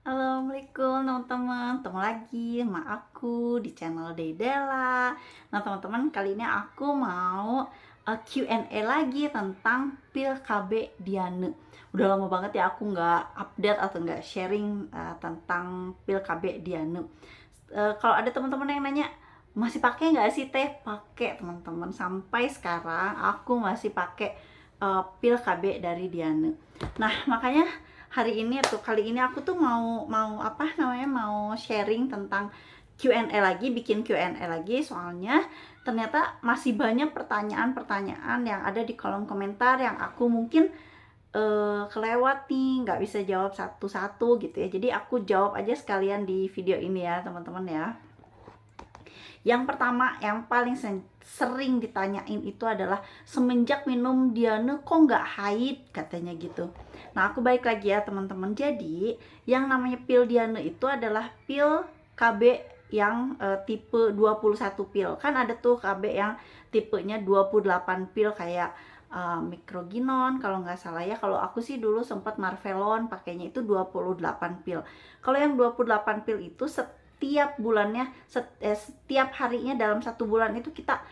Assalamualaikum teman-teman, ketemu lagi sama aku di channel Dedela. Nah teman-teman, kali ini aku mau Q&A lagi tentang pil KB Diane. Udah lama banget ya aku nggak update atau nggak sharing tentang pil KB Diane. Kalau ada teman-teman yang nanya, masih pakai nggak sih teh? Pakai teman-teman, sampai sekarang aku masih pakai pil KB dari Diane. Nah makanya kali ini aku tuh mau mau apa namanya mau sharing tentang Q&A lagi, bikin Q&A lagi, soalnya ternyata masih banyak pertanyaan-pertanyaan yang ada di kolom komentar yang aku mungkin kelewat nih, nggak bisa jawab satu-satu gitu ya. Jadi aku jawab aja sekalian di video ini ya teman-teman ya. Yang pertama, yang paling sering ditanyain itu adalah semenjak minum Diane kok nggak haid katanya gitu. Nah aku balik lagi ya teman-teman. Jadi yang namanya pil Diane itu adalah pil KB yang tipe 21 pil. Kan ada tuh KB yang tipenya 28 pil kayak Microginon kalau nggak salah ya. Kalau aku sih dulu sempat Marvelon pakainya itu 28 pil. Kalau yang 28 pil itu setiap bulannya, setiap harinya dalam satu bulan itu kita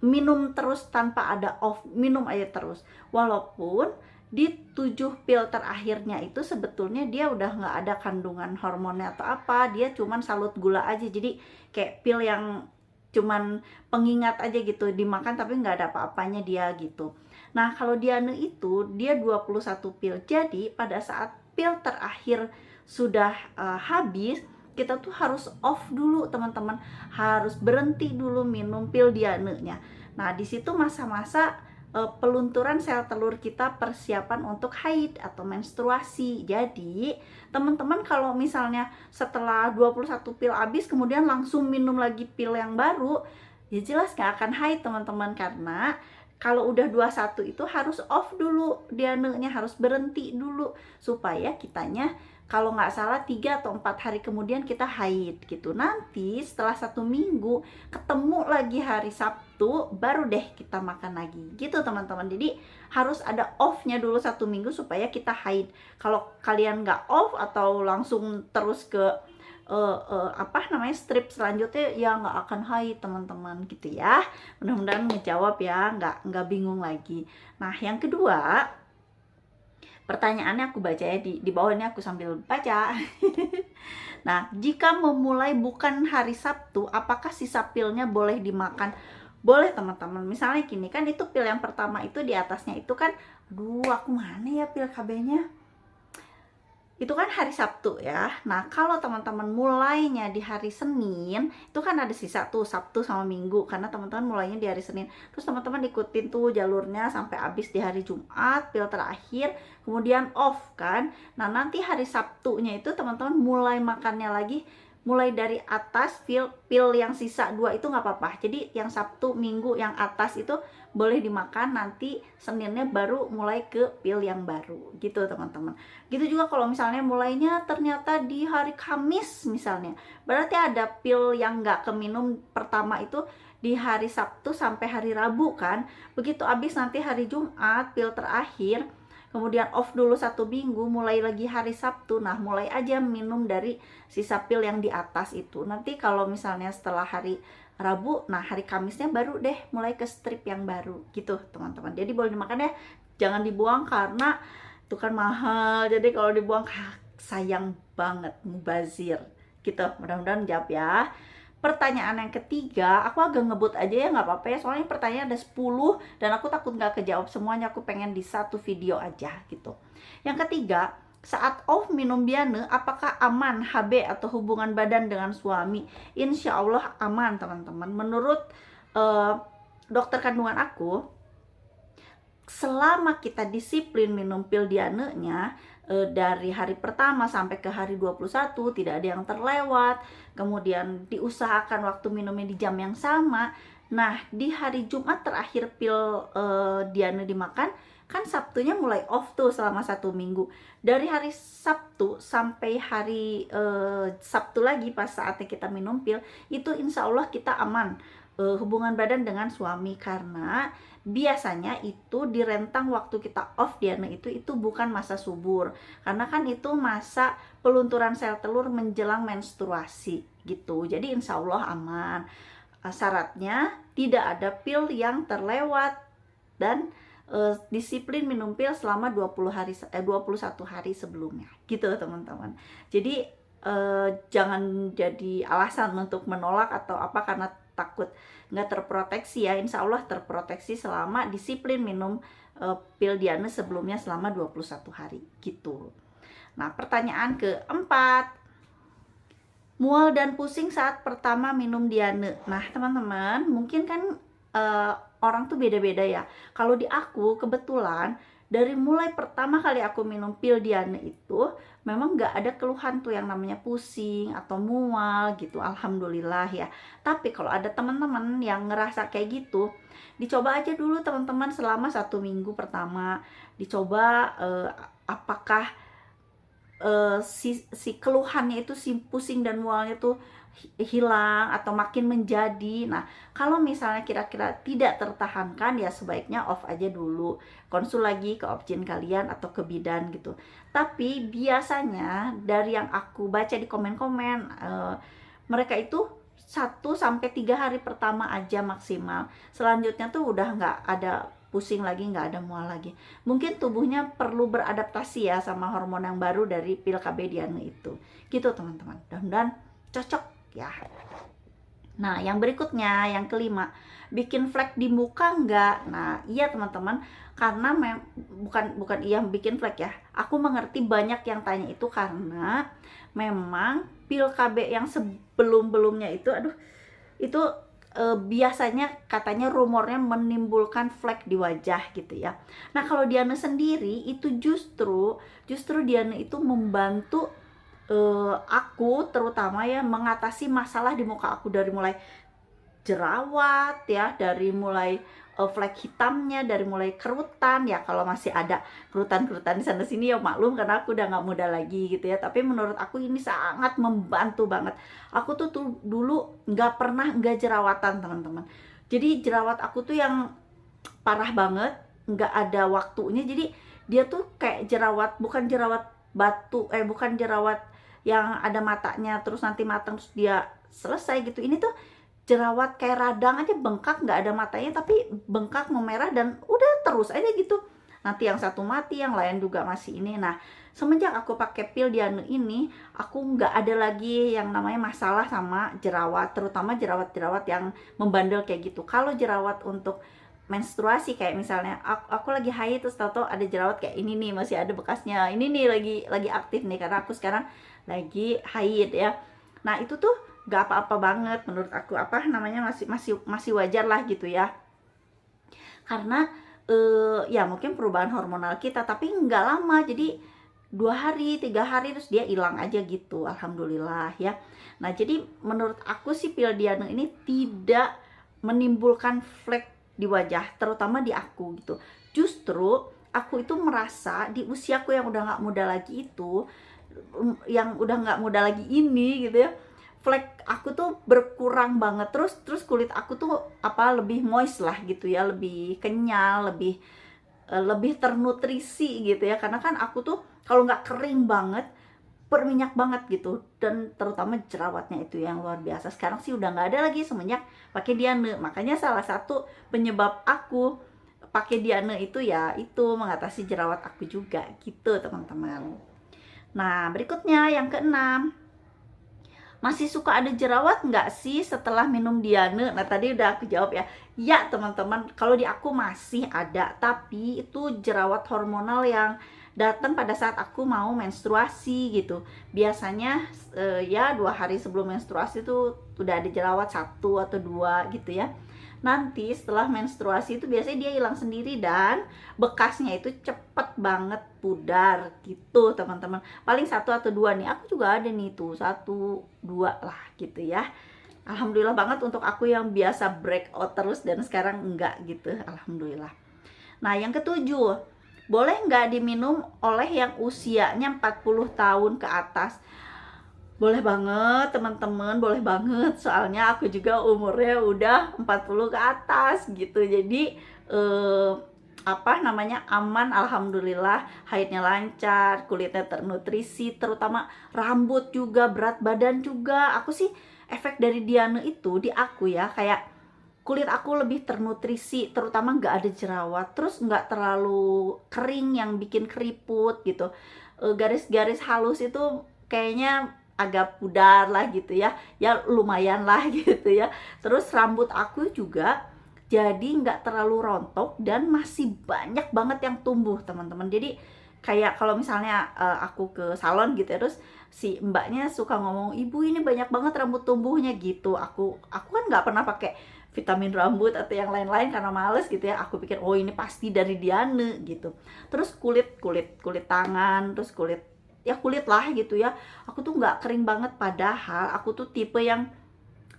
minum terus tanpa ada off, minum aja terus. Walaupun di 7 pil terakhirnya itu sebetulnya dia udah nggak ada kandungan hormonnya atau apa, dia cuman salut gula aja. Jadi kayak pil yang cuman pengingat aja gitu, dimakan tapi nggak ada apa-apanya dia gitu. Nah kalau Diane itu dia 21 pil, jadi pada saat pil terakhir sudah habis, kita tuh harus off dulu teman-teman, harus berhenti dulu minum pil Diane-nya. Nah di situ masa-masa pelunturan sel telur kita, persiapan untuk haid atau menstruasi. Jadi teman-teman kalau misalnya setelah 21 pil habis kemudian langsung minum lagi pil yang baru, ya jelas gak akan haid teman-teman, karena kalau udah 21 itu harus off dulu Diane-nya, harus berhenti dulu supaya kitanya kalau nggak salah 3 atau 4 hari kemudian kita haid gitu. Nanti setelah 1 minggu ketemu lagi hari Sabtu baru deh kita makan lagi gitu teman-teman. Jadi harus ada off-nya dulu 1 minggu supaya kita haid. Kalau kalian nggak off atau langsung terus ke apa namanya strip selanjutnya, ya nggak akan haid teman-teman gitu ya. Mudah-mudahan ngejawab ya, nggak bingung lagi. Nah yang kedua, pertanyaannya aku baca ya di bawah ini, aku sambil baca. Nah, jika memulai bukan hari Sabtu, apakah sisa pilnya boleh dimakan? Boleh teman-teman. Misalnya gini, kan itu pil yang pertama itu di atasnya itu kan, aduh aku mana ya pil KB-nya? Itu kan hari Sabtu ya. Nah kalau teman-teman mulainya di hari Senin, itu kan ada sisa tuh Sabtu sama Minggu, karena teman-teman mulainya di hari Senin. Terus teman-teman ikutin tuh jalurnya sampai habis di hari Jumat, pil terakhir, kemudian off kan. Nah nanti hari Sabtunya itu teman-teman mulai makannya lagi, mulai dari atas, pil yang sisa 2 itu nggak apa-apa. Jadi yang Sabtu, Minggu yang atas itu boleh dimakan, nanti Seninnya baru mulai ke pil yang baru gitu teman-teman. Gitu juga kalau misalnya mulainya ternyata di hari Kamis misalnya, berarti ada pil yang nggak keminum pertama itu di hari Sabtu sampai hari Rabu kan. Begitu habis nanti hari Jumat pil terakhir, kemudian off dulu 1 minggu, mulai lagi hari Sabtu. Nah mulai aja minum dari sisa pil yang di atas itu. Nanti kalau misalnya setelah hari Rabu, nah hari Kamisnya baru deh mulai ke strip yang baru gitu teman-teman. Jadi boleh dimakan ya, jangan dibuang karena itu kan mahal. Jadi kalau dibuang sayang banget, mubazir gitu. Mudah-mudahan jawab ya. Pertanyaan yang ketiga, aku agak ngebut aja ya, nggak apa-apa ya, soalnya pertanyaan ada 10 dan aku takut nggak kejawab semuanya, aku pengen di satu video aja gitu. Yang ketiga, saat off minum Diane, apakah aman HB atau hubungan badan dengan suami? Insya Allah aman teman-teman. Menurut dokter kandungan aku, selama kita disiplin minum pil Diane-nya dari hari pertama sampai ke hari 21, tidak ada yang terlewat, kemudian diusahakan waktu minumnya di jam yang sama. Nah di hari Jumat terakhir pil Diane dimakan, kan Sabtunya mulai off tuh selama 1 minggu. Dari hari Sabtu sampai hari Sabtu lagi pas saatnya kita minum pil, itu insya Allah kita aman. hubungan badan dengan suami, karena biasanya itu di rentang waktu kita off Diana itu bukan masa subur, karena kan itu masa pelunturan sel telur menjelang menstruasi gitu. Jadi insya Allah aman. Syaratnya tidak ada pil yang terlewat dan disiplin minum pil selama 21 hari sebelumnya gitu teman-teman. Jadi jangan jadi alasan untuk menolak atau apa karena takut nggak terproteksi ya. Insya Allah terproteksi selama disiplin minum pil Diane sebelumnya selama 21 hari gitu. Nah, pertanyaan keempat, mual dan pusing saat pertama minum Diane. Nah, teman-teman, mungkin kan orang tuh beda-beda ya. Kalau di aku kebetulan dari mulai pertama kali aku minum pil Diane itu memang nggak ada keluhan tuh yang namanya pusing atau mual gitu, alhamdulillah ya. Tapi kalau ada teman-teman yang ngerasa kayak gitu, dicoba aja dulu teman-teman selama 1 minggu pertama, dicoba apakah si keluhannya itu, si pusing dan mualnya tuh hilang atau makin menjadi. Nah, kalau misalnya kira-kira tidak tertahankan, ya sebaiknya off aja dulu, konsul lagi ke objin kalian atau ke bidan gitu. Tapi biasanya dari yang aku baca di komen-komen, mereka itu 1-3 hari pertama aja maksimal, selanjutnya tuh udah nggak ada pusing lagi, nggak ada mual lagi. Mungkin tubuhnya perlu beradaptasi ya sama hormon yang baru dari pil KB Diane itu gitu teman-teman. Mudah-mudahan cocok ya. Nah, yang berikutnya, yang kelima, bikin flek di muka enggak? Nah, iya teman-teman, karena bukan iya bikin flek ya. Aku mengerti banyak yang tanya itu karena memang pil KB yang sebelum-belumnya itu itu biasanya katanya rumornya menimbulkan flek di wajah gitu ya. Nah, kalau Diane sendiri itu justru Diane itu membantu aku terutama ya mengatasi masalah di muka aku, dari mulai jerawat ya, dari mulai flek hitamnya, dari mulai kerutan ya. Kalau masih ada kerutan-kerutan di sana sini ya maklum karena aku udah nggak muda lagi gitu ya. Tapi menurut aku ini sangat membantu banget. Aku tuh dulu nggak pernah nggak jerawatan teman-teman. Jadi jerawat aku tuh yang parah banget, nggak ada waktunya. Jadi dia tuh kayak jerawat, bukan jerawat batu, bukan jerawat yang ada matanya terus nanti matang terus dia selesai gitu. Ini tuh jerawat kayak radang aja, bengkak, nggak ada matanya tapi bengkak, memerah, dan udah terus aja gitu. Nanti yang satu mati, yang lain juga masih ini. Nah, semenjak aku pakai pil Diane ini, aku nggak ada lagi yang namanya masalah sama jerawat, terutama jerawat-jerawat yang membandel kayak gitu. Kalau jerawat untuk menstruasi kayak misalnya aku lagi haid terus tahu-tahu ada jerawat kayak ini nih, masih ada bekasnya, ini nih lagi aktif nih karena aku sekarang lagi haid ya. Nah, itu tuh gak apa-apa banget menurut aku, masih wajar lah gitu ya, karena ya mungkin perubahan hormonal kita, tapi nggak lama, jadi 2 hari 3 hari terus dia hilang aja gitu, alhamdulillah ya. Nah, jadi menurut aku sih pil Diane ini tidak menimbulkan flek di wajah, terutama di aku gitu. Justru aku itu merasa di usiaku yang udah nggak muda lagi itu, yang udah nggak muda lagi ini gitu ya, flek aku tuh berkurang banget, terus kulit aku tuh lebih moist lah gitu ya, lebih kenyal, lebih ternutrisi gitu ya, karena kan aku tuh kalau nggak kering banget berminyak banget gitu, dan terutama jerawatnya itu yang luar biasa. Sekarang sih udah nggak ada lagi semenjak pakai Diane. Makanya salah satu penyebab aku pakai Diane itu ya itu mengatasi jerawat aku juga gitu teman-teman. Nah, berikutnya yang keenam, masih suka ada jerawat nggak sih setelah minum Diane? Nah, tadi udah aku jawab ya. Ya teman-teman, kalau di aku masih ada, tapi itu jerawat hormonal yang datang pada saat aku mau menstruasi gitu. Biasanya ya 2 hari sebelum menstruasi tuh udah ada jerawat 1 atau 2 gitu ya. Nanti setelah menstruasi itu biasanya dia hilang sendiri dan bekasnya itu cepet banget pudar gitu teman-teman. Paling 1 atau 2 nih, aku juga ada nih tuh 1, 2 lah gitu ya. Alhamdulillah banget untuk aku yang biasa breakout terus dan sekarang enggak gitu, alhamdulillah. Nah, yang ketujuh, boleh nggak diminum oleh yang usianya 40 tahun ke atas? Boleh banget teman-teman, boleh banget. Soalnya aku juga umurnya udah 40 ke atas gitu. Jadi apa namanya, aman alhamdulillah, haidnya lancar, kulitnya ternutrisi, terutama rambut juga, berat badan juga. Aku sih efek dari Diane itu di aku ya, kayak kulit aku lebih ternutrisi, terutama nggak ada jerawat, terus nggak terlalu kering yang bikin keriput gitu. Garis-garis halus itu kayaknya agak pudar lah gitu ya, ya lumayan lah gitu ya. Terus rambut aku juga jadi nggak terlalu rontok dan masih banyak banget yang tumbuh teman-teman. Jadi kayak kalau misalnya aku ke salon gitu ya, terus si mbaknya suka ngomong, ibu ini banyak banget rambut tumbuhnya gitu. Aku kan nggak pernah pakai vitamin rambut atau yang lain-lain karena males gitu ya. Aku pikir oh ini pasti dari Diane gitu. Terus kulit tangan, terus kulit lah gitu ya, aku tuh nggak kering banget, padahal aku tuh tipe yang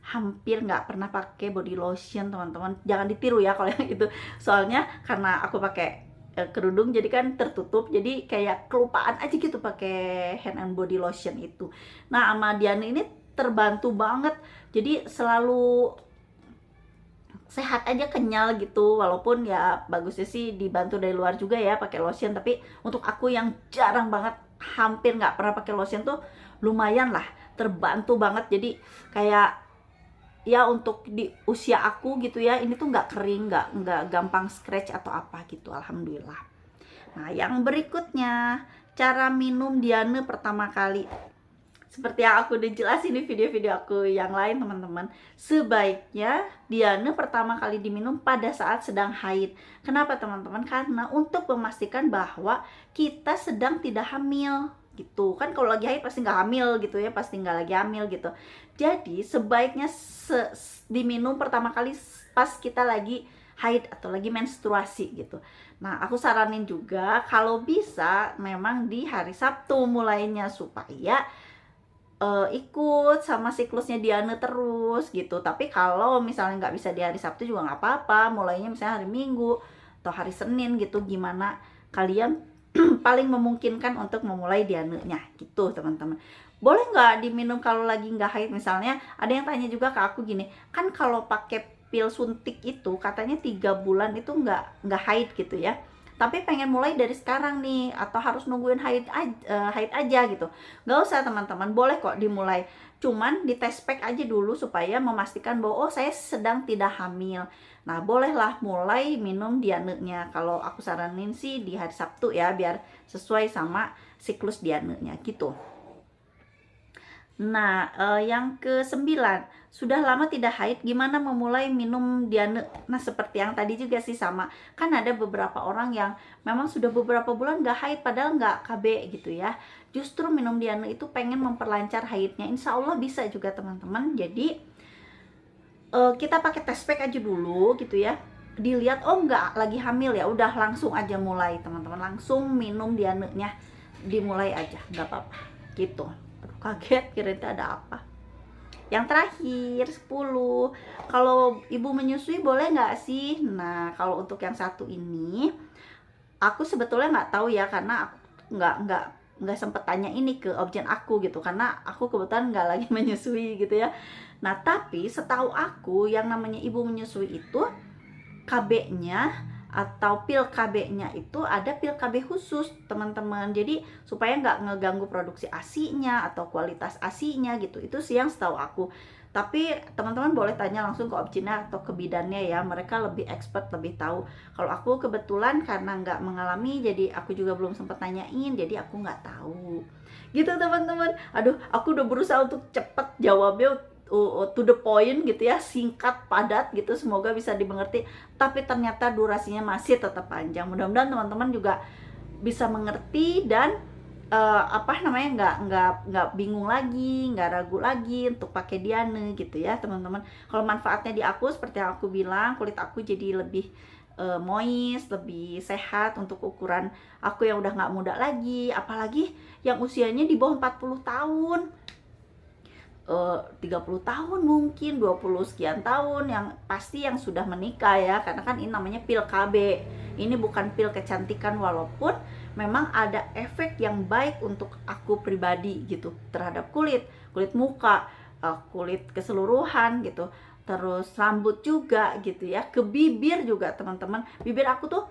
hampir nggak pernah pakai body lotion teman-teman. Jangan ditiru ya kalau yang itu, soalnya karena aku pakai kerudung jadi kan tertutup, jadi kayak kelupaan aja gitu pakai hand and body lotion itu. Nah sama Diana ini terbantu banget, jadi selalu sehat aja, kenyal gitu. Walaupun ya bagusnya sih dibantu dari luar juga ya pakai lotion, tapi untuk aku yang jarang banget, hampir nggak pernah pakai lotion tuh, lumayan lah terbantu banget. Jadi kayak ya untuk di usia aku gitu ya, ini tuh nggak kering, nggak gampang scratch atau apa gitu, alhamdulillah. Nah yang berikutnya, cara minum Diane pertama kali. Seperti yang aku udah jelasin di video-video aku yang lain teman-teman, sebaiknya Diane pertama kali diminum pada saat sedang haid. Kenapa teman-teman? Karena untuk memastikan bahwa kita sedang tidak hamil gitu kan. Kalau lagi haid pasti nggak hamil gitu ya, pasti nggak lagi hamil gitu. Jadi sebaiknya diminum pertama kali pas kita lagi haid atau lagi menstruasi gitu. Nah aku saranin juga kalau bisa memang di hari Sabtu mulainya, supaya ikut sama siklusnya Diane terus gitu. Tapi kalau misalnya nggak bisa di hari Sabtu juga nggak apa-apa, mulainya misalnya hari Minggu atau hari Senin gitu, gimana kalian paling memungkinkan untuk memulai Diane-nya gitu teman-teman. Boleh nggak diminum kalau lagi nggak haid? Misalnya ada yang tanya juga ke aku gini, kan kalau pakai pil suntik itu katanya 3 bulan itu nggak haid gitu ya, tapi pengen mulai dari sekarang nih, atau harus nungguin haid aja gitu. Nggak usah teman-teman, boleh kok dimulai, cuman di test pack aja dulu supaya memastikan bahwa oh saya sedang tidak hamil. Nah bolehlah mulai minum Diane-nya. Kalau aku saranin sih di hari Sabtu ya, biar sesuai sama siklus Diane-nya gitu. Nah, yang ke-9, sudah lama tidak haid, gimana memulai minum Diane? Nah, seperti yang tadi juga sih sama. Kan ada beberapa orang yang memang sudah beberapa bulan nggak haid, padahal nggak KB gitu ya. Justru minum Diane itu pengen memperlancar haidnya. Insya Allah bisa juga teman-teman. Jadi, kita pakai test pack aja dulu gitu ya. Dilihat, oh nggak lagi hamil ya, udah langsung aja mulai teman-teman. Langsung minum Diane-nya, dimulai aja, nggak apa-apa gitu. Kaget, kirain ada apa. Yang terakhir 10, kalau ibu menyusui boleh nggak sih? Nah kalau untuk yang satu ini aku sebetulnya nggak tahu ya, karena aku nggak sempet tanya ini ke objek aku gitu, karena aku kebetulan nggak lagi menyusui gitu ya. Nah tapi setahu aku yang namanya ibu menyusui itu KB-nya atau pil KB-nya itu ada pil KB khusus teman-teman, jadi supaya nggak ngeganggu produksi ASI-nya atau kualitas ASI-nya gitu. Itu sih yang setahu aku, tapi teman-teman boleh tanya langsung ke objinnya atau ke bidannya ya, mereka lebih expert, lebih tahu. Kalau aku kebetulan karena nggak mengalami, jadi aku juga belum sempat nanyain, jadi aku nggak tahu gitu teman-teman. Aduh aku udah berusaha untuk cepet jawabnya, to the point gitu ya, singkat padat gitu, semoga bisa dimengerti, tapi ternyata durasinya masih tetap panjang. Mudah-mudahan teman-teman juga bisa mengerti dan apa namanya, nggak bingung lagi, nggak ragu lagi untuk pakai Diane gitu ya teman-teman. Kalau manfaatnya di aku seperti yang aku bilang, kulit aku jadi lebih moist, lebih sehat untuk ukuran aku yang udah nggak muda lagi, apalagi yang usianya di bawah 40 tahun. 30 tahun mungkin, 20 sekian tahun, yang pasti yang sudah menikah ya, karena kan ini namanya pil KB, ini bukan pil kecantikan. Walaupun memang ada efek yang baik untuk aku pribadi gitu terhadap kulit muka, kulit keseluruhan gitu, terus rambut juga gitu ya, ke bibir juga teman-teman. Bibir aku tuh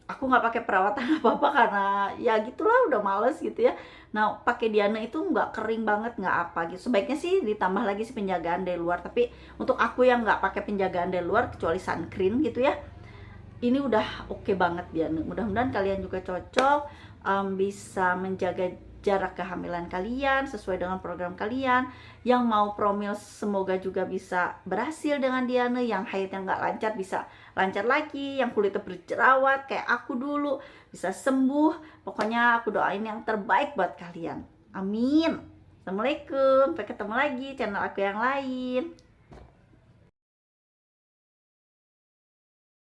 aku nggak pakai perawatan apa-apa karena ya gitulah udah males gitu ya. Nah pakai Diana itu nggak kering banget, nggak apa gitu. Sebaiknya sih ditambah lagi sih penjagaan dari luar, tapi untuk aku yang nggak pakai penjagaan dari luar kecuali sunscreen gitu ya, ini udah oke banget Diana. Mudah-mudahan kalian juga cocok, bisa menjaga jarak kehamilan kalian sesuai dengan program kalian. Yang mau promil semoga juga bisa berhasil dengan Diana. Yang haidnya nggak lancar bisa lancar lagi, yang kulitnya berjerawat kayak aku dulu bisa sembuh. Pokoknya aku doain yang terbaik buat kalian, amin. Assalamualaikum, sampai ketemu lagi channel aku yang lain.